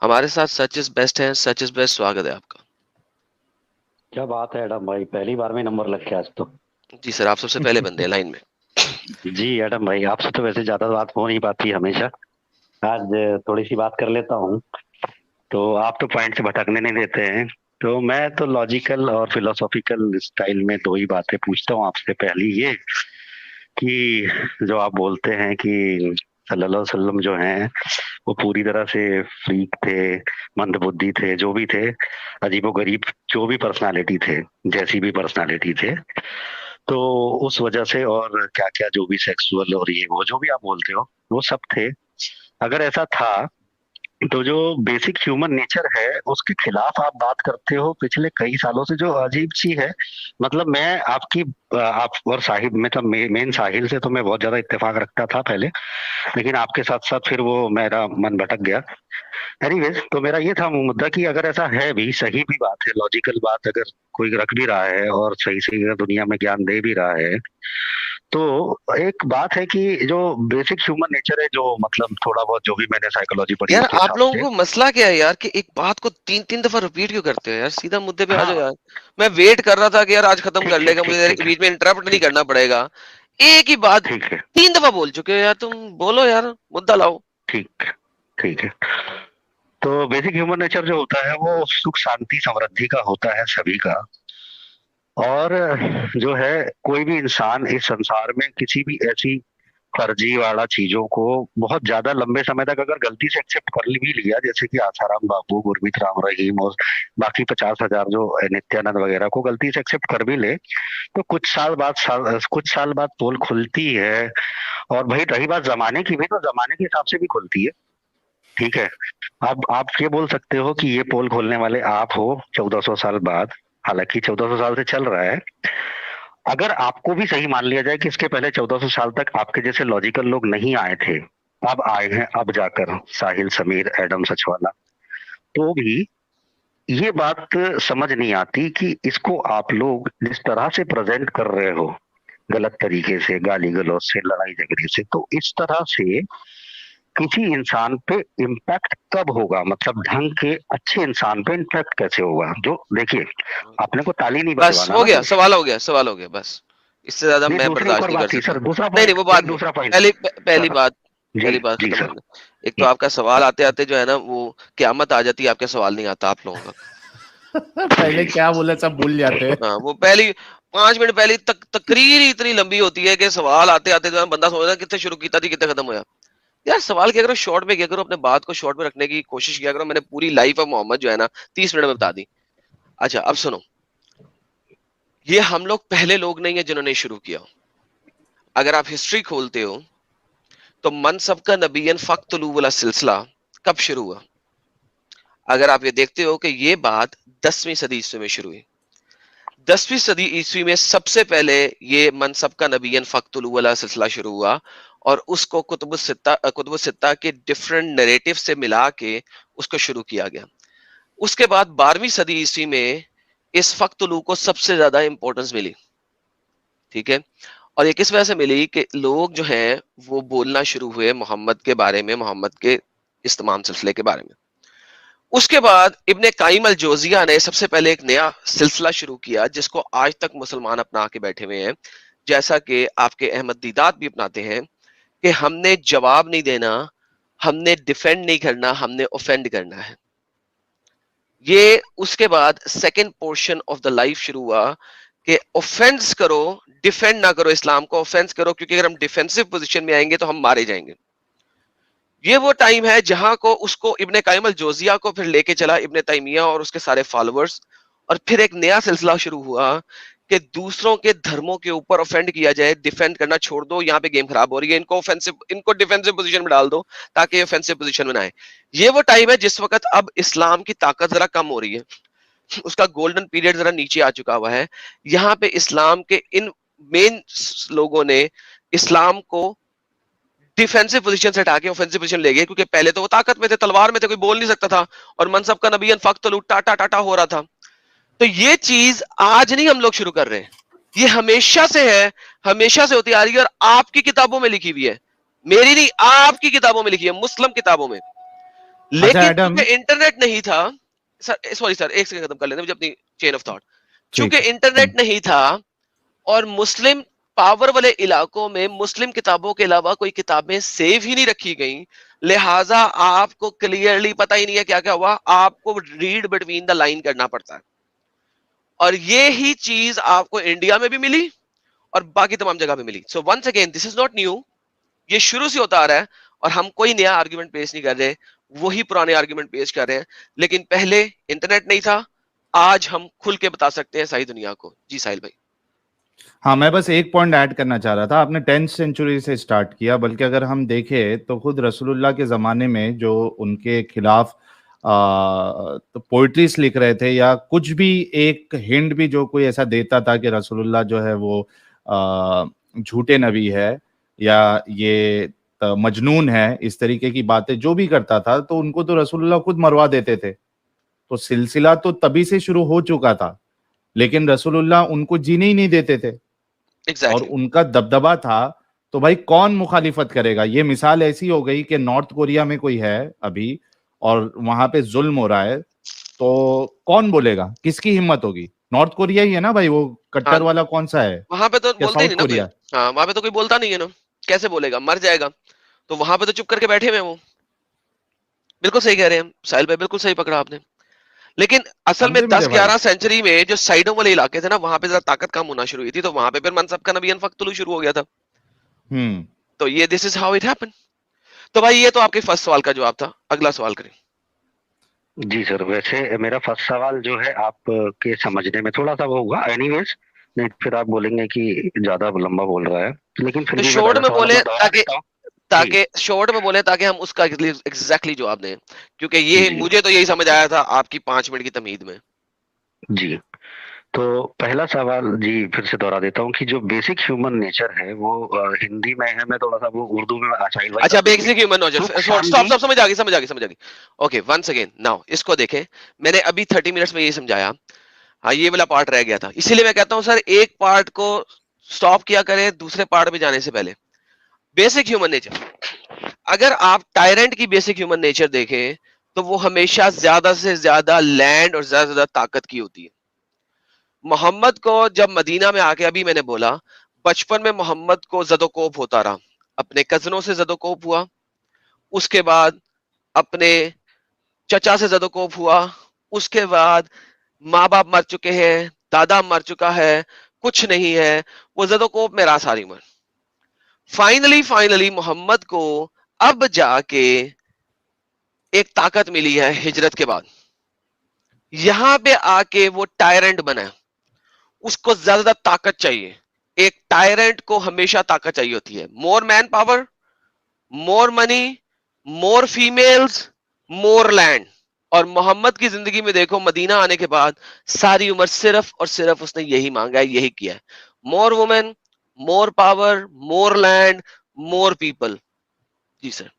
हमारे साथ such is best है, सच इज बेस्ट, स्वागत है आपका। क्या बात है एडम भाई, पहली बार में नंबर लग गया आज तो। जी सर, आप सबसे पहले बंदे हैं लाइन में। जी एडम भाई, आपसे तो वैसे ज्यादा बात हो नहीं पाती हमेशा। आज थोड़ी सी बात कर लेता हूँ। तो आप तो पॉइंट से भटकने नहीं देते हैं। तो मैं तो लॉजिकल और फिलोसॉफिकल स्टाइल में दो ही बातें पूछता हूँ आपसे। पहली ये कि जो आप बोलते हैं कि सल्लल्लाहु अलैहि वसल्लम जो हैं वो पूरी तरह से फ्रीक थे, मंदबुद्धि थे, जो भी थे, अजीबोगरीब, जो भी पर्सनालिटी थे, जैसी भी पर्सनालिटी थे, तो उस वजह से और क्या क्या जो भी सेक्सुअल और ये वो जो भी आप बोलते हो वो सब थे। अगर ऐसा था तो जो बेसिक ह्यूमन नेचर है उसके खिलाफ आप बात करते हो पिछले कई सालों से, जो अजीब सी है। मतलब मैं आपकी आप और साहिब में तो मेन साहिल से तो मैं बहुत ज्यादा इत्तेफाक रखता था पहले, लेकिन आपके साथ साथ फिर वो मेरा मन भटक गया। एनीवेज, तो मेरा ये था मुद्दा कि अगर ऐसा है भी, सही भी बात है, लॉजिकल बात अगर कोई रख भी रहा है और सही सही अगर दुनिया में ज्ञान दे भी रहा है, तो एक बात है कि जो बेसिक ह्यूमन नेचर है, जो मतलब थोड़ा बहुत जो भी मैंने साइकोलॉजी पढ़ी यार उसके आप हिसाब लोगों से। को मसला क्या है यार कि एक बात को तीन तीन दफा रिपीट क्यों करते हो यार? सीधा मुद्दे पे आ जाओ हाँ, यार। मैं वेट कर रहा था कि यार आज खत्म कर ठीक ठीक लेगा, ठीक मुझे ठीक है। बीच में इंटरप्ट नहीं ठीक करना पड़ेगा। एक ही बात ठीक है। तीन दफा बोल चुके हो यार तुम। बोलो यार, मुद्दा लाओ। ठीक ठीक है। तो बेसिक ह्यूमन नेचर जो होता है वो सुख शांति समृद्धि का होता है सभी का। और जो है, कोई भी इंसान इस संसार में किसी भी ऐसी फर्जी वाला चीजों को बहुत ज्यादा लंबे समय तक अगर गलती से एक्सेप्ट कर भी लिया, जैसे कि आसाराम बापू, गुरमीत राम रहीम और बाकी 50,000 जो नित्यानंद वगैरह को गलती से एक्सेप्ट कर भी ले, तो कुछ साल बाद पोल खुलती है। और भाई रही बात जमाने की भी, तो जमाने के हिसाब से भी खुलती है। ठीक है। अब आप ये बोल सकते हो कि ये पोल खोलने वाले आप हो 1400 साल बाद। हालांकि 1400 साल से चल रहा है। अगर आपको भी सही मान लिया जाए कि इसके पहले 1400 साल तक आपके जैसे लॉजिकल लोग नहीं आए थे, अब आए हैं, अब जाकर साहिल, समीर, एडम, सचवाला, तो भी ये बात समझ नहीं आती कि इसको आप लोग जिस तरह से प्रेजेंट कर रहे हो, गलत तरीके से, गाली गलौज से, लड़ाई झगड़े से, तो इस तरह से किसी इंसान पे इम्पैक्ट कब होगा? मतलब ढंग के अच्छे इंसान पे इम्पैक्ट कैसे होगा? जो देखिए, अपने को ताली नहीं बस बजवाना हो ना गया, सिर्फ। सवाल हो गया, सवाल हो गया, बस। इससे ज्यादा नहीं, मैं दूसरी एक बर्दाश्त और नहीं कर बात थी सकता। सर, दूसरा नहीं नहीं, पॉइंट, वो बाद एक में। दूसरा पॉइंट। पहली सर, बात, जी पहली बात जी खत्म सर। करना। एक तो आपका सवाल आते आते जो है ना वो क्यामत आ जाती है, आपका सवाल नहीं आता आप लोगों का। पहले जी। क्या बोले सब भूल जाते हैं। हाँ, वो पहली 5 मिनट पहली तकरीर ही इतनी लंबी होती है कि सवाल आते आते जो है बंदा सोचता है कितने शुरू की थी, कितने खत्म होया। यार सवाल किया करो, शॉर्ट में किया करो, अपने बात को शॉर्ट में रखने की कोशिश किया करो। मैंने पूरी लाइफ ऑफ मोहम्मद जो है ना 30 मिनट में बता दी। अच्छा अब सुनो, ये हम लोग पहले लोग नहीं है जिन्होंने शुरू किया। अगर आप हिस्ट्री खोलते हो तो मनसब का नबीयन फ़क्तलू वाला सिलसिला कब शुरू हुआ? अगर आप ये देखते हो कि ये बात 10वीं सदी ईस्वी में शुरू हुई। 10वीं सदी ईस्वी में सबसे पहले ये मनसब का नबीयन फ़क्तलू वाला सिलसिला शुरू हुआ और उसको कुतुब सित्ता के डिफरेंट नैरेटिव से मिला के उसको शुरू किया गया। उसके बाद 12वीं सदी ईस्वी में इस फ़क्तलू को सबसे ज्यादा इंपॉर्टेंस मिली। ठीक है। और ये किस वजह से मिली कि लोग जो हैं वो बोलना शुरू हुए मोहम्मद के बारे में, मोहम्मद के इस तमाम सिलसिले के बारे में। उसके बाद इब्ने कायिम अल जोजिया ने सबसे पहले एक नया सिलसिला शुरू किया जिसको आज तक मुसलमान अपना के बैठे हुए हैं, जैसा कि आपके अहमद दीदात भी अपनाते हैं कि हमने जवाब नहीं देना, हमने डिफेंड नहीं करना, हमने ऑफेंड करना है। ये उसके बाद second portion of the life शुरू हुआ कि ऑफेंस करो, डिफेंड ना करो इस्लाम को, ऑफेंस करो, क्योंकि अगर हम डिफेंसिव पोजीशन में आएंगे तो हम मारे जाएंगे। ये वो टाइम है जहां को उसको इब्ने कायिम अल जोजिया को फिर लेके चला इब्ने तैमिया और उसके सारे फॉलोअर्स। और फिर एक नया सिलसिला शुरू हुआ कि दूसरों के धर्मों के ऊपर ऑफेंड किया जाए, डिफेंड करना छोड़ दो, यहाँ पे गेम खराब हो रही है, इनको डिफेंसिव पोजीशन में डाल दो ताकि ऑफेंसिव पोजीशन में ना आए। ये वो टाइम है जिस वक्त अब इस्लाम की ताकत जरा कम हो रही है, उसका गोल्डन पीरियड जरा नीचे आ चुका हुआ है। यहाँ पे इस्लाम के इन मेन लोगों ने इस्लाम को डिफेंसिव पोजीशन से हटा के ऑफेंसिव पोजीशन ले गए, क्योंकि पहले तो वो ताकत में थे, तलवार में थे, कोई बोल नहीं सकता था और मनसब का नबीयन फख्तलू टाटा टाटा हो रहा था। तो ये चीज आज नहीं हम लोग शुरू कर रहे हैं, ये हमेशा से है, हमेशा से होती आ रही है और आपकी किताबों में लिखी हुई है। मेरी नहीं, आपकी किताबों में लिखी है, मुस्लिम किताबों में। लेकिन एडम, क्योंकि इंटरनेट नहीं था, सर सॉरी सर, एक सेकंड खत्म कर लेते मुझे अपनी चेन ऑफ थॉट। ठीक चूंकि है। इंटरनेट नहीं था और मुस्लिम पावर वाले इलाकों में मुस्लिम किताबों के अलावा कोई किताबें सेव ही नहीं रखी गई, लिहाजा आपको क्लियरली पता ही नहीं है क्या क्या हुआ, आपको रीड बिटवीन द लाइन करना पड़ता है। और ये ही चीज आपको इंडिया में भी मिली और बाकी तमाम जगह पे मिली। So once again this is not new, ये शुरू से होता आ रहा है और हम कोई नया आर्गुमेंट पेश नहीं कर रहे, वही पुराने आर्गुमेंट पेश कर रहे हैं। लेकिन पहले इंटरनेट नहीं था, आज हम खुल के बता सकते हैं सारी दुनिया को। जी साहिल भाई। हाँ, मैं बस एक पॉइंट ऐड करना चाह रहा था। आपने 10th सेंचुरी से स्टार्ट किया, बल्कि अगर हम देखें तो खुद रसूलुल्लाह के ज़माने में जो उनके खिलाफ तो पोइट्रीज लिख रहे थे या कुछ भी, एक हिंट भी जो कोई ऐसा देता था कि रसूलुल्लाह जो है वो झूठे नबी है या ये मजनून है, इस तरीके की बातें जो भी करता था, तो उनको तो रसूलुल्लाह खुद मरवा देते थे। तो सिलसिला तो तभी से शुरू हो चुका था, लेकिन रसूलुल्लाह उनको जीने ही नहीं देते थे। और एग्जैक्टली उनका दबदबा था, तो भाई कौन मुखालिफत करेगा। ये मिसाल ऐसी हो गई कि नॉर्थ कोरिया में कोई है अभी और वहां पे जुल्म हो रहा है, तो कौन बोलेगा, किसकी हिम्मत होगी। नॉर्थ कोरिया ही है ना भाई, वो हाँ, कट्टर वाला कौन सा है, वहां पे तो या बोलते ही साउथ नहीं ना कोई। कोरिया। हाँ, वहां पे तो कोई बोलता नहीं है ना, कैसे बोलेगा, मर जाएगा। तो वहां पे तो चुप करके बैठे हुए हैं वो। बिल्कुल सही कह रहे हैं साहिल भाई, बिल्कुल सही पकड़ा आपने। लेकिन असल में समझे मेरे भाई। 10-11 सेंचुरी में जो साइडों वाले इलाके थे ना, वहां पे जरा ताकत कम होना शुरू हुई थी, तो वहां पे फिर मनसब का नबी फख्तुलू शुरू हो गया था। हम्म। तो ये this is how it happen. तो भाई ये तो आपके फर्स्ट सवाल का जवाब था, अगला सवाल करें। जी सर, वैसे मेरा फर्स्ट सवाल जो है आपके समझने में थोड़ा सा वो होगा, एनीवेज, नहीं फिर आप बोलेंगे कि ज्यादा लंबा बोल रहा है, लेकिन फिर तो भी मैं शॉर्ट पहला में सवाल बोले अपना दोहरा ताकि देता हूँ। जी ताकि शॉर्ट में बोले ताकि हम उसका एग्जैक्टली जवाब दें, क्योंकि ये जी मुझे तो यही समझ आया था आपकी 5 मिनट की तमीद में। जी। तो पहला सवाल जी फिर से दोहरा देता हूँ कि जो बेसिक ह्यूमन नेचर है वो हिंदी में है, मैं थोड़ा सा वो उर्दू में आशाइल भाई अच्छा, कर देंगे। बेसिक ह्यूमन नॉलेज, सुख स्टॉप स्टॉप, शांति। समझ आ गई समझ आ गई समझ आ गई। ओके, वंस अगेन नाउ इसको देखें। मैंने अभी 30 मिनट्स में ये समझाया। हाँ, ये वाला पार्ट रह गया था, इसीलिए मैं कहता हूँ सर एक पार्ट को स्टॉप किया करें दूसरे पार्ट में जाने से पहले। बेसिक ह्यूमन नेचर, अगर आप टायरेंट की बेसिक ह्यूमन नेचर देखें तो वो हमेशा ज्यादा से ज्यादा लैंड और ज्यादा से ज्यादा ताकत की होती है। मोहम्मद को जब मदीना में आके, अभी मैंने बोला, बचपन में मोहम्मद को जदोकोप होता रहा, अपने कजनों से जदोकोप हुआ, उसके बाद अपने चचा से जदोकोप हुआ, उसके बाद माँ बाप मर चुके हैं, दादा मर चुका है, कुछ नहीं है, वो जदोकोप में रहा सारी उम्र। फाइनली फाइनली मोहम्मद को अब जाके एक ताकत मिली है हिजरत के बाद, यहां पे आके वो टायरेंट बना। उसको ज्यादा ताकत चाहिए। एक टायरेंट को हमेशा ताकत चाहिए होती है, more man power, more money, मोर फीमेल्स, मोर लैंड। और मोहम्मद की जिंदगी में देखो, मदीना आने के बाद सारी उम्र सिर्फ और सिर्फ उसने यही मांगा है, यही किया है। More women, more power, more land, more people. जी सर।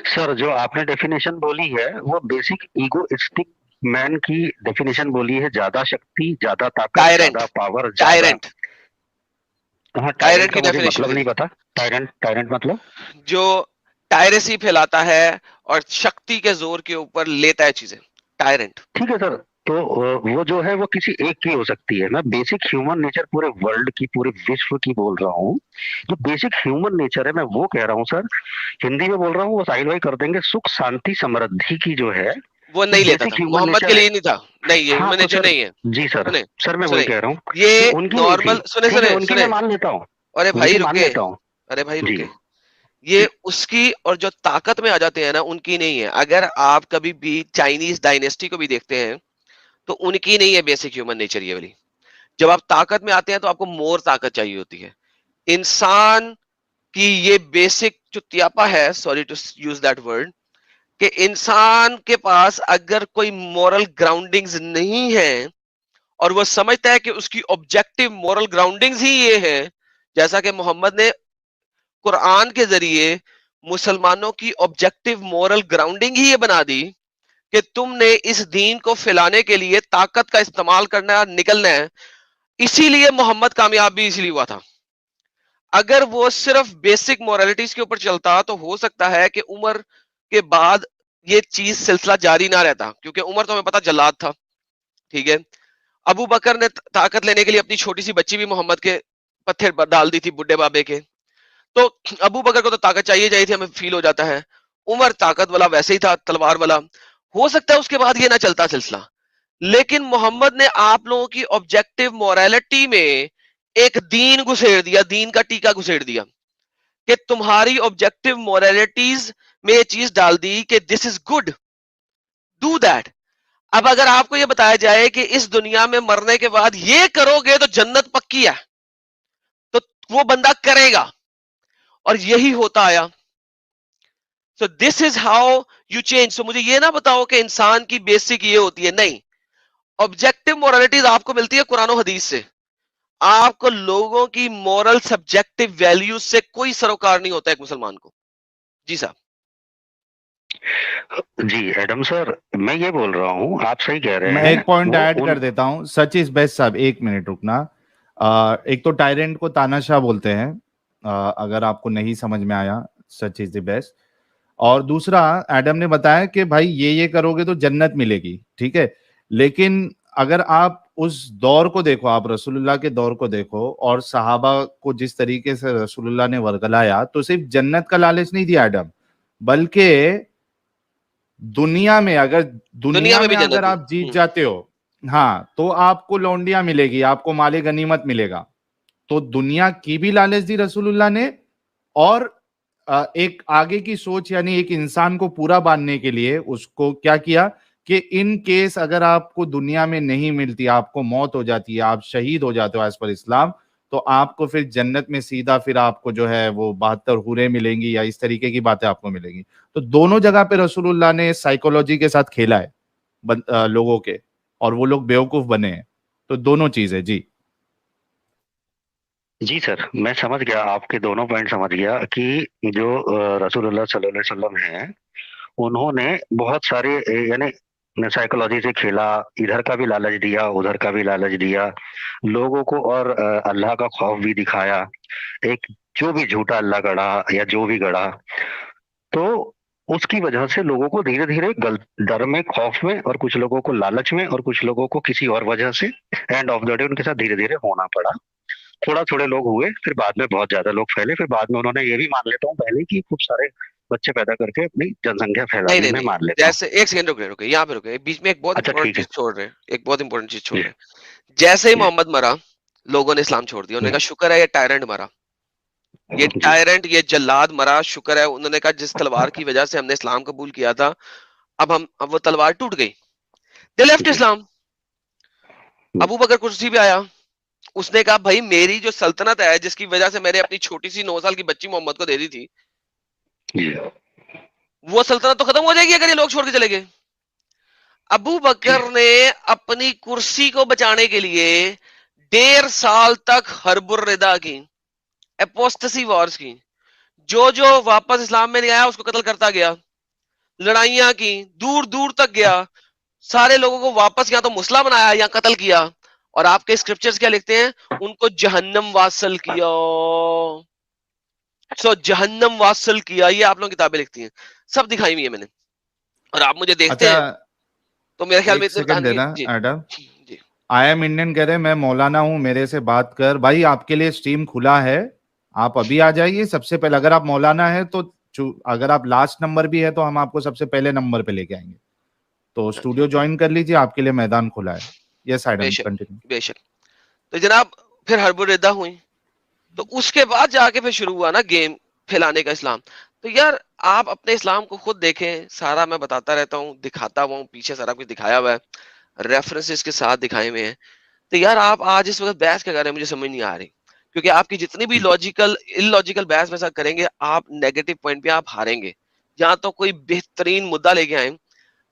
सर जो आपने डेफिनेशन बोली है वो बेसिक ईगोइस्टिक मैन की डेफिनेशन बोली है, ज्यादा शक्ति, ज्यादा ताकत, टायरेंट, ज्यादा पावर, ज्यादा। टायरेंट, हाँ, टायरेंट टायरेंट का की मुझे डेफिनेशन मतलब है नहीं जी, पता। टायरेंट टायरेंट मतलब। जो टायरेसी फैलाता है और शक्ति के जोर के ऊपर लेता है चीजें, टायरेंट। ठीक है सर। तो वो जो है वो किसी एक की हो सकती है, मैं बेसिक ह्यूमन नेचर पूरे वर्ल्ड की, पूरे विश्व की बोल रहा हूँ। जो बेसिक ह्यूमन नेचर है मैं वो कह रहा हूँ सर। हिंदी में बोल रहा हूँ, वो साहिल भाई कर देंगे। सुख शांति समृद्धि की जो है वो वो नहीं लेता बेसिक था, ह्यूमन मोहम्मद के नेचर है। लिए नहीं था। नहीं, ये हाँ ह्यूमन तो नेचर सर, नहीं है। जी सर। सुने सर मैं वही सुने, कह रहा हूँ ये कि उनकी नहीं थी। नॉर्मल, सुने ठीक है, सुने उनकी सुने, मैं मान लेता हूँ। अरे भाई उनकी मान रुके, लेता हूँ। अरे भाई जी रुके। ये उसकी और जो ताकत में आ जाते हैं ना, उनकी नहीं है। अगर आप कभी भी चाइनीज डायनेस्टी को भी देखते हैं तो उनकी नहीं है बेसिक ह्यूमन नेचर ये वाली। जब आप ताकत में आते हैं तो आपको मोर ताकत चाहिए होती है। इंसान की ये बेसिक चुतियापा है, sorry to use that word, कि इंसान के पास अगर कोई मॉरल ग्राउंडिंग्स नहीं है और वो समझता है कि उसकी ऑब्जेक्टिव मॉरल ग्राउंडिंग्स ही ये है, जैसा कि मोहम्मद ने कुरान के जरिए मुसलमानों की ऑब्जेक्टिव मॉरल ग्राउंडिंग ही ये बना दी कि तुमने इस दीन को फैलाने के लिए ताकत का इस्तेमाल करना है, निकलना है। इसीलिए मोहम्मद कामयाब भी इसीलिए हुआ था। अगर वो सिर्फ बेसिक मोरालिटीज के ऊपर चलता तो हो सकता है कि उम्र के बाद ये चीज सिलसिला जारी ना रहता, क्योंकि उमर तो हमें पता जल्लाद था, ठीक है। अबू बकर ने ताकत लेने के लिए अपनी छोटी सी बच्ची भी मोहम्मद के पत्थर पर डाल दी थी, बुड्ढे बाबे के। तो अबू बकर को तो ताकत चाहिए थी, हमें फील हो जाता है। उमर ताकत वाला वैसे ही था, तलवार वाला। हो सकता है उसके बाद ये ना चलता सिलसिला, लेकिन मोहम्मद ने आप लोगों की ऑब्जेक्टिव मोरालिटी में एक दीन घुसेड़ दिया, दीन का टीका घुसेड़ दिया, कि तुम्हारी ऑब्जेक्टिव मोरालिटीज में ये चीज डाल दी कि this is good, do that. अब अगर आपको ये बताया जाए कि इस दुनिया में मरने के बाद ये करोगे तो जन्नत पक्की है, तो वो बंदा करेगा, और यही होता आया। So this is how you change. सो मुझे ये ना बताओ कि इंसान की बेसिक ये होती है, नहीं। ऑब्जेक्टिव मोरालिटीज आपको मिलती है कुरान और हदीस से, आपको लोगों की मॉरल सब्जेक्टिव वैल्यूज से कोई सरोकार नहीं होता एक मुसलमान को। जी साहब। जी एडम सर, मैं ये बोल रहा हूँ, आप सही कह रहे मैं हैं। एक पॉइंट वो ऐड कर देता हूं, सच इज बेस्ट साहब, एक मिनट रुकना। एक तो टायरेंट को तानाशाह बोलते हैं, अगर आपको नहीं समझ में आया, सच इज द बेस्ट। और दूसरा, एडम ने बताया कि भाई ये करोगे तो जन्नत मिलेगी, ठीक है। लेकिन अगर आप उस दौर को देखो, आप रसूलुल्लाह के दौर को देखो, और सहाबा को जिस तरीके से रसूलुल्लाह ने वर्गलाया, तो सिर्फ जन्नत का लालच नहीं दिया एडम, बल्कि दुनिया में अगर दुनिया दुनिया में में भी जन्नत अगर दी। आप जीत जाते हो, हाँ, तो आपको लौंडिया मिलेगी, आपको माले गनीमत मिलेगा। तो दुनिया की भी लालच दी रसूलुल्लाह ने, और एक आगे की सोच, यानी एक इंसान को पूरा बांधने के लिए उसको क्या किया कि इन केस अगर आपको दुनिया में नहीं मिलती, आपको मौत हो जाती है, आप शहीद हो जाते हो एज पर इस्लाम, तो आपको फिर जन्नत में सीधा फिर आपको जो है वो 72 हूरें मिलेंगी, या इस तरीके की बातें आपको मिलेंगी। तो दोनों जगह पे रसूलुल्लाह ने साइकोलॉजी के साथ खेला है लोगों के, और वो लोग बेवकूफ बने हैं। तो दोनों चीजें जी। जी सर, मैं समझ गया, आपके दोनों पॉइंट समझ गया कि जो रसूलुल्लाह सल्लल्लाहु अलैहि वसल्लम हैं, उन्होंने बहुत सारे यानी साइकोलॉजी से खेला, इधर का भी लालच दिया, उधर का भी लालच दिया लोगों को, और अल्लाह का खौफ भी दिखाया। एक जो भी झूठा अल्लाह गढ़ा या जो भी गढ़ा, तो उसकी वजह से लोगों को धीरे धीरे डर में, खौफ में, और कुछ लोगों को लालच में, और कुछ लोगों को किसी और वजह से एंड ऑफ द डे उनके साथ धीरे धीरे होना पड़ा। थोड़ा थोड़े लोग हुए, फिर बाद में बहुत ज्यादा लोग फैले, फिर बाद में उन्होंने ये भी मान लेता हूँ पहले कि खूब सारे बच्चे पैदा करके अपनी जनसंख्या फैला नहीं ली, नहीं मैं नहीं, मान लेता हूँ। जैसे एक सेकंड रुके रुके, यहाँ पे रुके, बीच में एक बहुत अच्छा इंपॉर्टेंट ठीक है। चीज छोड़ रहे हैं, एक बहुत इंपॉर्टेंट चीज छोड़ जी रहे हैं। जैसे ही जी मोहम्मद मरा, लोगों ने इस्लाम छोड़ दिया, उन्होंने कहा शुक्र है ये टायरेंट मरा, ये जी टायरेंट, ये जल्लाद मरा, शुक्र है। उन्होंने कहा जिस तलवार की वजह से हमने इस्लाम कबूल किया था, अब वो तलवार टूट गई, दे लेफ्ट जी इस्लाम। अबू बकर कुर्सी पे आया, उसने कहा भाई मेरी जो सल्तनत है, जिसकी वजह से मैंने अपनी छोटी सी 9 साल की बच्ची मोहम्मद को दे दी थी, जी वो सल्तनत तो खत्म हो जाएगी अगर ये लोग छोड़ के चले गए। अबू जी बकर ने अपनी कुर्सी को बचाने के लिए 1.5 साल तक हर्बुर रिदा की, एपोस्टेसी वॉर्स की, जो जो वापस इस्लाम में नहीं आया उसको कत्ल करता गया, लड़ाइयां की, दूर दूर तक गया, सारे लोगों को वापस या तो मुस्ला बनाया या कत्ल किया। और आपके स्क्रिप्चर्स क्या लिखते हैं, उनको जहन्नम वासल किया। जहन्नम वासल किया, ये आप लोग किताबें लिखती हैं, सब दिखाई हुई है मैंने, और आप मुझे देखते अच्छा, हैं, तो मेरे ख्याल में एक इतने सेकंड बताने देना जी। एडम। जी आई एम इंडियन कह रहे, मैं मौलाना हूं, मेरे से बात कर भाई, आपके लिए स्ट्रीम खुला है, आप अभी आ जाइए सबसे पहले। अगर आप मौलाना है तो अगर आप लास्ट नंबर भी है तो हम आपको सबसे पहले नंबर पे लेके आएंगे। तो स्टूडियो ज्वाइन कर लीजिए, आपके लिए मैदान खुला है। यस एडम, बेशक, कंटिन्यू। बेशक। तो जनाब, फिर हर्बुर रिदा हुई, तो उसके बाद जाके फिर शुरू हुआ ना गेम फैलाने का इस्लाम। तो यार आप अपने इस्लाम को खुद देखें, सारा मैं बताता रहता हूँ, दिखाता हुआ हूँ, पीछे सारा कुछ दिखाया हुआ है, रेफरेंसेस के साथ दिखाए हुए हैं। तो यार आप आज इस वक्त बहस क्या कर रहे हैं, मुझे समझ नहीं आ रही, क्योंकि आपकी जितनी भी लॉजिकल इलॉजिकल बहस में साथ करेंगे, आप नेगेटिव पॉइंट पे आप हारेंगे। या तो कोई बेहतरीन मुद्दा लेके आए,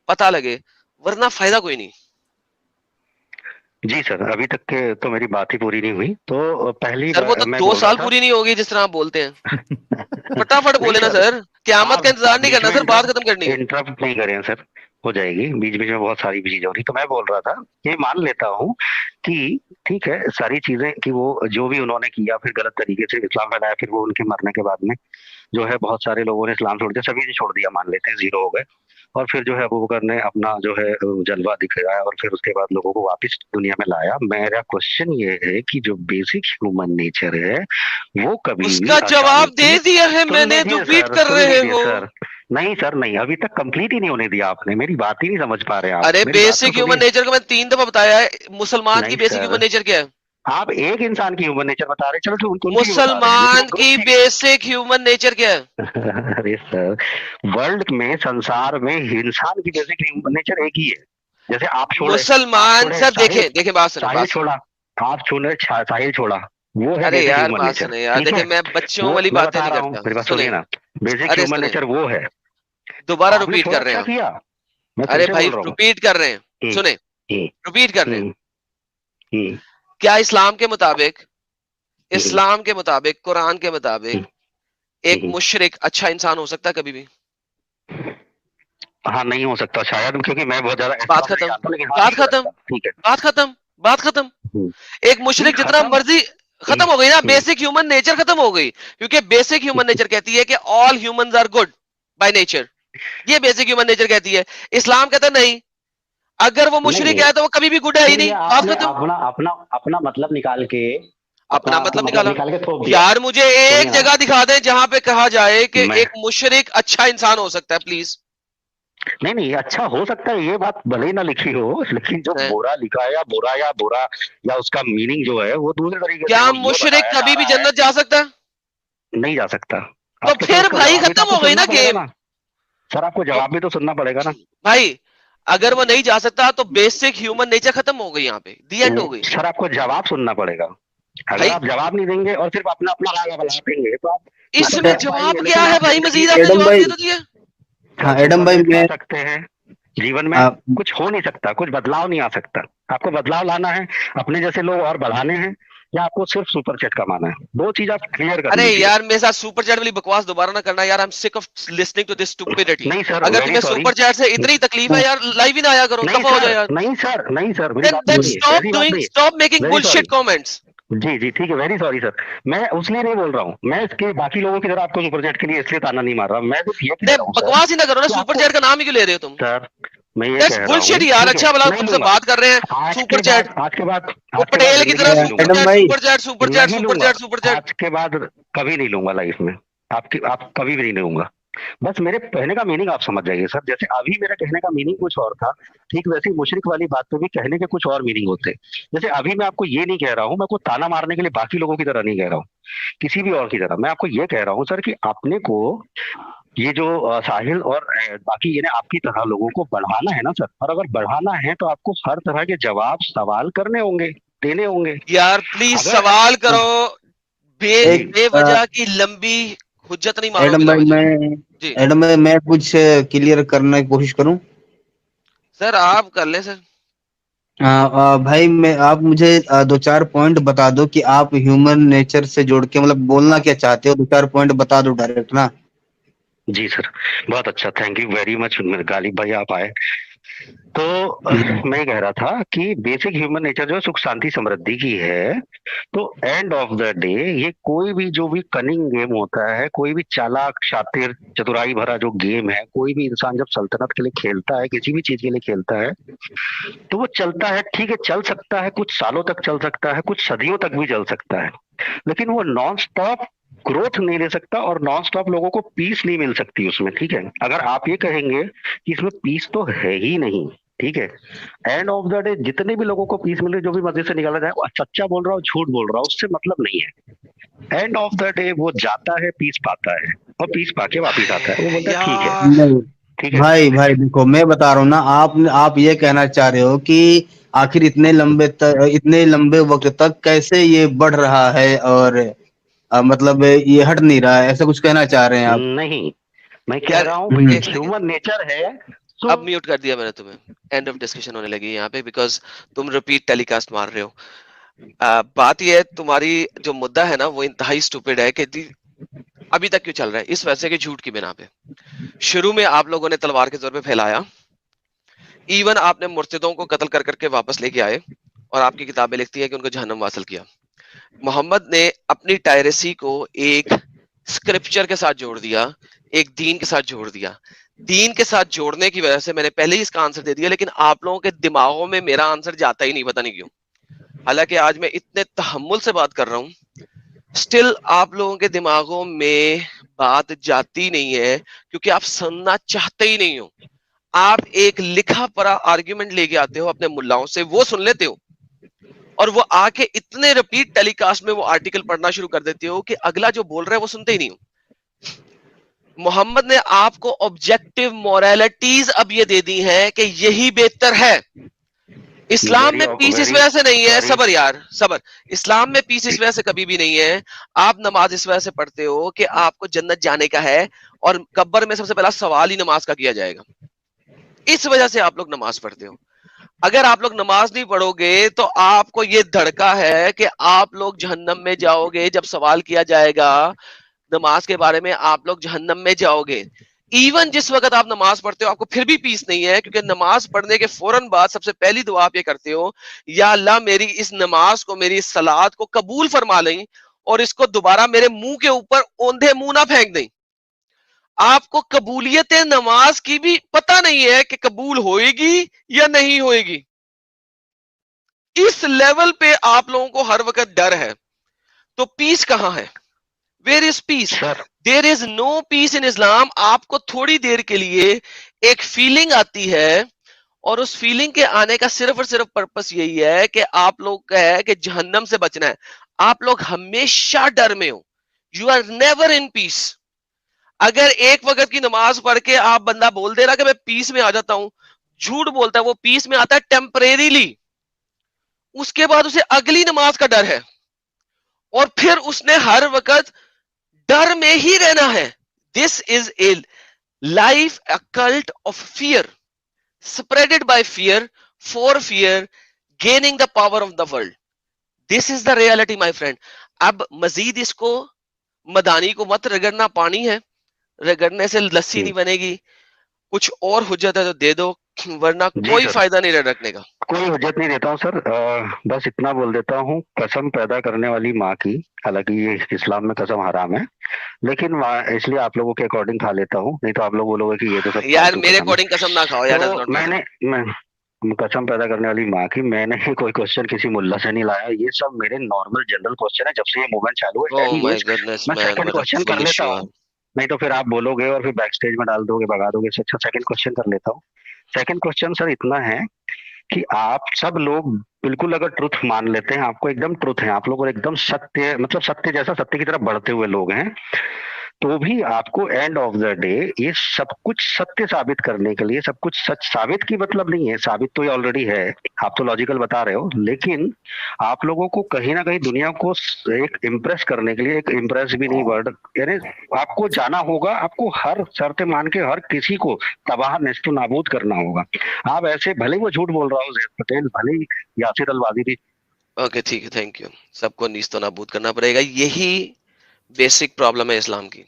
पता लगे, वरना फायदा कोई नहीं। जी सर, अभी तक के तो मेरी बात ही पूरी नहीं हुई। तो पहली सर वो बार तो मैं दो बोल रहा साल था। पूरी नहीं होगी जिस तरह आप बोलते हैं, फटाफट नहीं बोले ना सर, सर, क्यामत का आप इंतजार नहीं बीच करना में सर, बात खत्म करनी है। इंटरप्ट नहीं करें सर, हो जाएगी। बीच बीच में बहुत सारी चीजें हो रही, तो मैं बोल रहा था, ये मान लेता हूँ कि ठीक है, सारी चीजें कि वो जो भी उन्होंने किया, फिर गलत तरीके से इस्लाम फैलाया, फिर वो उनके मरने के बाद में जो है बहुत सारे लोगों ने इस्लाम छोड़ दिया, सभी ने छोड़ दिया, मान लेते हैं जीरो हो गए। और फिर जो है अबू बकर ने अपना जो है जलवा दिखाया और फिर उसके बाद लोगों को वापस दुनिया में लाया। मेरा क्वेश्चन ये है कि जो बेसिक ह्यूमन नेचर है वो कभी भी उसका जवाब दे अचानक दिया है सुन मैंने, लीजिए रिपीट सर, कर सुन रहे लीजिए हो। सर। नहीं सर नहीं, अभी तक कंप्लीट ही नहीं होने दिया आपने, मेरी बात ही नहीं समझ पा रहे हैं आप, अरे मेरी बात तो बेसिक ह्यूमन सुनिए। नेचर को मैं 3 दफा बताया है। मुसलमान की नहीं बेसिक सर, ह्यूमन नेचर क्या है? आप एक इंसान की ह्यूमन नेचर बता रहे हैं, चलो तो उनकी भी बता रहे हैं, लेकिन वो मुसलमान ग्रुप की की। बेसिक ह्यूमन नेचर क्या है? अरे सर, वर्ल्ड में, संसार में इंसान की बेसिक ह्यूमन नेचर एक ही है। जैसे आप मुसलमान छोड़े सर, साहिल, देखें देखें, बात सुने, साहिल बात सुने। छोड़ा, आप छोड़े साहिल छोड़ा, वो है अरे बेसिक यार ह्यूमन बात नेचर, सुने यार, ठीक देखें है। मैं बच्चों वो वाली मैं बातें बता नहीं रहा हूँ, करता। मेरी बात सुने, सुनिए ना, बेसिक अरे ह्यूमन सुने, नेचर वो है। दोबारा आपने रिपीट थोड़ा कर रहे हैं अच्छा आप। किया, मैं फिर अरे से भाई बोल रहा हूँ। रिपीट कर रहे हैं। हम्म, सुने, हम्म, रिपीट कर रहे हैं। हम्म, हम्म, क्या इस्लाम के मुताबिक, हम्म, इस्लाम के मुताबिक, कुरान के मुताबिक हम्म, एक हम्म। मुशरिक अच्छा इंसान हो सकता है कभी भी? हाँ, नहीं हो सकता शायद, क्योंकि मैं बहुत ज्यादा बात एस्ट्रोनॉमी नहीं खत्म, जानता, लेकिन हाँ बात नहीं हो खत्म, सकता, ठीक है। बात खत्म, बात खत्म। हम्म, एक नहीं मुशरिक जितना खत्म। मर्जी, हम्म, खत्म हो गई ना, हम्म, बेसिक ह्यूमन नेचर खत्म हो गई। क्योंकि बेसिक ह्यूमन नेचर कहती है कि all humans are good by nature. ये बेसिक ह्यूमन नेचर कहती है। इस्लाम कहता है नहीं, अगर वो नहीं मुशरिक नहीं, है तो वो कभी भी गुड है ही फिर ये नहीं। बात आपने खत्म। अपना अपना अपना मतलब निकाल के, अपना अपना अपना मतलब मतलब निकाला? निकाल के थोप दिया। यार मुझे सुनिए एक ना, जगह दिखा दें जहां पे कहा जाए कि मैं, एक मुशरिक अच्छा इंसान हो सकता है, प्लीज। नहीं नहीं, अच्छा हो सकता है, ये बात भले ही ना लिखी हो, लेकिन जो बुरा लिखा है, या बुरा या बुरा, या उसका मीनिंग जो है वो दूसरे तरीके से क्या वो ये मुशरिक बताया जा कभी भी रहा है। जन्नत जा सकता है? नहीं जा सकता। तो आपको फिर फिर उसका भाई जवाब भी तो खत्म आपको हो गई सुनना ना पड़ेगा गेम। ना। सर, आपको तो जवाब भी तो सुनना पड़ेगा ना। भाई, अगर वो नहीं जा सकता तो बेसिक ह्यूमन नेचर खत्म हो गई, यहाँ पे दी एंड हो गई। सर, आपको जवाब सुनना पड़ेगा। अगर भाई आप जवाब नहीं देंगे और सिर्फ अपना अपना आगे बढ़ाएंगे तो आप ऊपर इसमें तक जा पाएंगे, जवाब क्या लेकिन है आप भाई? जिंदगी मजीद में आपने एडम जवाब भाई। दिया तो दिया। हाँ कैसे एडम भाई, परफेक्ट पा मैं सकते हैं। जीवन में आ, कुछ हो नहीं सकता, कुछ बदलाव नहीं आ सकता। आपको बदलाव लाना है, अपने जैसे लोग और बढ़ाने हैं, या आपको सिर्फ सुपर चैट कमाना है, दो चीज आप क्लियर कर अरे लीजिए। यार मेरे साथ सुपर चैट वाली बकवास दोबारा ना करना यार। I am sick of listening to this stupidity. नहीं सर, अगर वेरी तुम्हें सॉरी। सुपर चैट से इतनी तकलीफ है यार, लाइव ही ना आया करो, नहीं दफा हो जाए सर, यार। नहीं सर, नहीं सर, मेरी बात then सुनिए, stop ऐसी बात doing, नहीं है। stop making very sorry. bullshit comments। जी जी, ठीक है, वेरी सॉरी सर। मैं उसलिए नहीं बोल रहा हूँ, मैं इसके बाकी लोगों की तरह आपको सुपर चैट के लिए इसलिए ताना नहीं मार रहा, मैं सिर्फ ये कह नहीं रहा हूँ सर बकवास ही ना करो ना, कि सुपर आपको, चैट का नाम ही क्यों ले रहे हो तुम? सर मैं ये दैट्स कह रहा बुलशिट हूँ, यार। ठीक है, अच्छा भला नहीं तुमसे लूंगा। बात कर रहे हैं, आज सुपर के चैट, बाद, आज के बाद, वो आज के बाद पटेल की तरह जिंदगी में नहीं सुपर लूंगा, एडम चैट, भाई, सुपर चैट, सुपर चैट, नहीं सुपर लूंगा। Chat, super chat. आज के बाद कभी नहीं लूंगा लाइफ में, आपकी, आप कभी भी नहीं लूंगा। बस मेरे कहने का मीनिंग आप समझ जाइए सर, जैसे अभी मेरा कहने का मीनिंग कुछ और था, ठीक वैसे ही मुशरिक वाली बात पे भी कहने के कुछ और मीनिंग होते। जैसे अभी मैं आपको ये नहीं कह रहा हूँ, मैं आपको ताना मारने के लिए बाकी लोगों की तरह नहीं कह रहा हूँ, किसी भी और की तरह मैं आपको ये कह रहा हूँ सर कि अपने को, ये जो साहिल और बाकी ये आपकी तरह लोगों को बढ़ाना है ना सर, और अगर बढ़ाना है तो आपको हर तरह के जवाब सवाल करने होंगे, देने होंगे। यार प्लीज अगर सवाल करो। एक बेवजह की लंबी हुज्जत नहीं मारो एडम बिला भाई, वजह। मैं जी एडम भाई, मैं कुछ क्लियर करने की कोशिश करूं। सर, आप कर ले सर। भाई, मैं आप मुझे दो चार पॉइंट बता दो कि आप ह्यूमन नेचर से जोड़ के मतलब बोलना क्या चाहते हो, दो चार पॉइंट बता दो डायरेक्ट ना। जी सर, बहुत अच्छा, thank you very much Ghalib भाई, आप आए। तो मैं कह रहा था कि बेसिक ह्यूमन नेचर जो है सुख शांति समृद्धि की है। तो एंड ऑफ द डे ये कोई भी जो भी कनिंग गेम होता है, कोई भी चालाक शातिर चतुराई भरा जो गेम है, कोई भी इंसान जब सल्तनत के लिए खेलता है, किसी भी चीज के लिए खेलता है, तो वो चलता है, ठीक है, चल सकता है, कुछ सालों तक चल सकता है, कुछ सदियों तक भी चल सकता है, लेकिन वो नॉन स्टॉप ग्रोथ नहीं दे सकता और नॉन स्टॉप लोगों को पीस नहीं मिल सकती उसमें, ठीक है। अगर आप ये कहेंगे कि इसमें पीस तो है ही नहीं, ठीक है, एंड ऑफ द डे जितने भी लोगों को पीस मिल रही, जो भी मस्जिद से निकाला जाए, वो सच्चा बोल रहा हो झूठ बोल रहा हो, उससे मतलब नहीं है। एंड ऑफ द डे वो जाता है, पीस पाता है, और पीस पाके वापिस आता है, वो बोलता है ठीक है, यार नहीं ठीक है। भाई, भाई देखो, मैं बता रहा हूँ ना, आप ये कहना चाह रहे हो कि आखिर इतने लंबे वक्त तक कैसे ये बढ़ रहा है और मतलब ये हट नहीं रहा है, ऐसा कुछ कहना चाह रहे हैं आप? नहीं, मैं कह यार रहा हूँ हम्म, एक सेकंड, ह्यूमन नेचर है तो। अब म्यूट कर दिया मैंने तुम्हें। एंड ऑफ डिस्कशन होने लगी यहाँ पे, बिकॉज तुम रिपीट टेलीकास्ट मार रहे हो। बात यह है, तुम्हारी जो मुद्दा है ना वो इंतहाई स्टूपिड है कि अभी तक क्यों चल रहा है, इस वजह के झूठ की बिना पे। शुरू में आप लोगों ने तलवार के जोर पे फैलाया, इवन आपने मुर्तदों को कत्ल कर करके वापस लेके आए, और आपकी किताबें लिखती है कि उनको जहन्नम वासल किया। मोहम्मद ने अपनी टायरेसी को एक स्क्रिप्चर के साथ जोड़ दिया, एक दीन के साथ जोड़ दिया। दीन के साथ जोड़ने की वजह से मैंने पहले ही इसका आंसर दे दिया, लेकिन आप लोगों के दिमागों में मेरा आंसर जाता ही नहीं, पता नहीं क्यों। हालांकि आज मैं इतने तहम्मुल से बात कर रहा हूं, स्टिल आप लोगों के दिमागों में बात जाती नहीं है, क्योंकि आप सुनना चाहते ही नहीं हो। आप एक लिखा पढ़ा आर्ग्यूमेंट लेके आते हो अपने मुल्लाओं से, वो सुन लेते हो, और वो आके इतने रिपीट टेलीकास्ट में वो आर्टिकल पढ़ना शुरू कर देते हो कि अगला जो बोल रहा है वो सुनते ही नहीं हो। मोहम्मद ने आपको ऑब्जेक्टिव मोरालिटीज अब ये दे दी हैं कि यही बेहतर है। इस्लाम में पीस इस वजह से नहीं है, सबर यार सबर, इस्लाम में पीस इस वजह से कभी भी नहीं है। आप नमाज इस वजह से पढ़ते हो कि आपको जन्नत जाने का है, और कब्र में सबसे पहला सवाल ही नमाज का किया जाएगा। इस वजह से आप लोग नमाज पढ़ते हो। अगर आप लोग नमाज नहीं पढ़ोगे तो आपको ये धड़का है कि आप लोग जहन्नम में जाओगे। जब सवाल किया जाएगा नमाज के बारे में, आप लोग जहन्नम में जाओगे। इवन जिस वक्त आप नमाज पढ़ते हो आपको फिर भी पीस नहीं है, क्योंकि नमाज पढ़ने के फौरन बाद सबसे पहली दुआ आप ये करते हो, या अल्लाह मेरी इस नमाज को, मेरी इस सलात को कबूल फरमा लें, और इसको दोबारा मेरे मुंह के ऊपर औंधे मुंह ना फेंक दें। आपको कबूलियत नमाज की भी पता नहीं है कि कबूल होएगी या नहीं होएगी। इस लेवल पे आप लोगों को हर वक्त डर है। तो पीस कहां है? Where is peace? There is no peace in Islam. आपको थोड़ी देर के लिए एक फीलिंग आती है, और उस फीलिंग के आने का सिर्फ और सिर्फ पर्पस यही है कि आप लोग का है कि जहन्नम से बचना है। आप लोग हमेशा डर में हो, you are never in peace. अगर एक वक्त की नमाज पढ़ के आप बंदा बोल दे रहा कि मैं पीस में आ जाता हूं, झूठ बोलता है। वो पीस में आता है टेम्परेरीली, उसके बाद उसे अगली नमाज का डर है, और फिर उसने हर वक्त डर में ही रहना है। This is a life, a cult of fear, spreaded bye fear, for fear, gaining the power of the world. This is the reality my friend. अब मजीद इसको, मदानी को मत रगड़ना, पानी है, रगड़ने से लस्सी नहीं बनेगी। कुछ और हुज्जत है तो दे दो, वरना कोई फायदा नहीं रखने का। कोई हुज्जत नहीं देता हूँ सर, बस इतना बोल देता हूँ, कसम पैदा करने वाली माँ की, हालांकि ये इस्लाम में कसम हराम है, लेकिन इसलिए आप लोगों के अकॉर्डिंग खा लेता हूँ, नहीं तो आप लोग बोलोगे कि ये तो सब यार मेरे अकॉर्डिंग कसम ना खाओ यार। तो मैं कसम पैदा करने वाली माँ की, मैंने ही कोई क्वेश्चन किसी मुल्ला से नहीं लाया। ये सब मेरे नॉर्मल जनरल क्वेश्चन है। जब से ये मूवमेंट चालू है मैं सेकंड क्वेश्चन कर लेता हूँ, नहीं तो फिर आप बोलोगे और फिर बैक स्टेज में डाल दोगे, भगा दोगे। अच्छा, सेकंड क्वेश्चन कर लेता हूँ। सेकंड क्वेश्चन सर इतना है कि आप सब लोग बिल्कुल अगर ट्रुथ मान लेते हैं, आपको एकदम ट्रुथ है, आप लोग एकदम सत्य, मतलब सत्य जैसा, सत्य की तरफ बढ़ते हुए लोग हैं, तो भी आपको एंड ऑफ द डे ये सब कुछ सत्य साबित करने के लिए, सब कुछ सच साबित की मतलब नहीं है, साबित तो ये ऑलरेडी है, आप तो लॉजिकल बता रहे हो, लेकिन आप लोगों को कहीं ना कहीं दुनिया को एक इम्प्रेस करने के लिए, एक इम्प्रेस भी नहीं वर्ड, यानी आपको जाना होगा, आपको हर शर्त मान के हर किसी को तबाह नेस्तो नाबूद करना होगा। आप ऐसे, भले वो झूठ बोल रहा हो ज़ैद पटेल, भले ही यासिर अलवादी भी। ओके ठीक है, थैंक यू। सबको नीस्तो नाबूद करना पड़ेगा, यही बेसिक प्रॉब्लम है इस्लाम की।